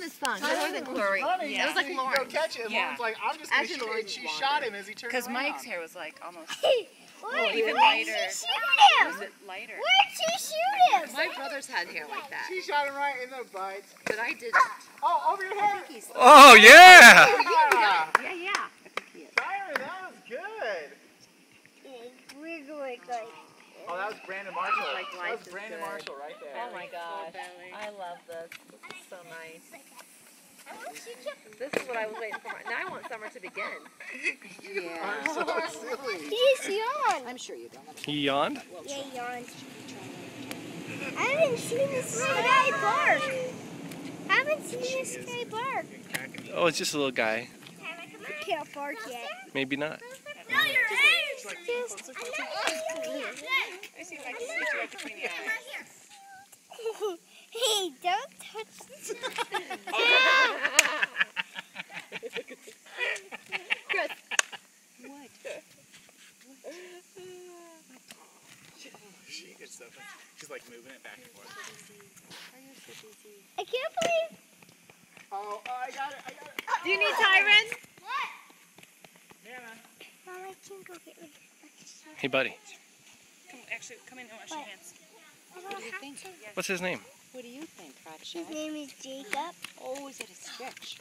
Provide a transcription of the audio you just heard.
the sun. It wasn't Glory. It was like Lauren. Go catch it. And Lauren's like, I'm just going to shoot it. And she shot him as he turned around. Because Mike's hair was like almost Even lighter. Shoot him! Was it lighter? Where'd she shoot him? My brothers had hair like that, She shot him right in the butt. but I didn't. Oh, over your head. Oh, yeah! Ah, Yeah. Tyron, that was good. We're going like... Oh, that was Brandon Marshall. Like That life was is Brandon good. Marshall right there. Oh my gosh. I love this. This is so nice. This is what I was waiting for. Now I want summer to begin. I'm so silly. He just yawned. I'm sure you don't. He yawned? Yeah, he yawned. I haven't seen this guy bark. I haven't seen this guy bark. Oh, it's just a little guy. I can't bark yet. Maybe not. No, you're just... I see if I can see you right between the eyes. Hey, don't touch Chris. She's like moving it back and forth. I can't believe... Oh, I got it. Do you need Tyron? Mom, I can go get me. Hey, buddy. Actually, come in and wash your hands. What do you think? What's his name? What do you think, Hot His name is Jacob. Oh, is it a stretch?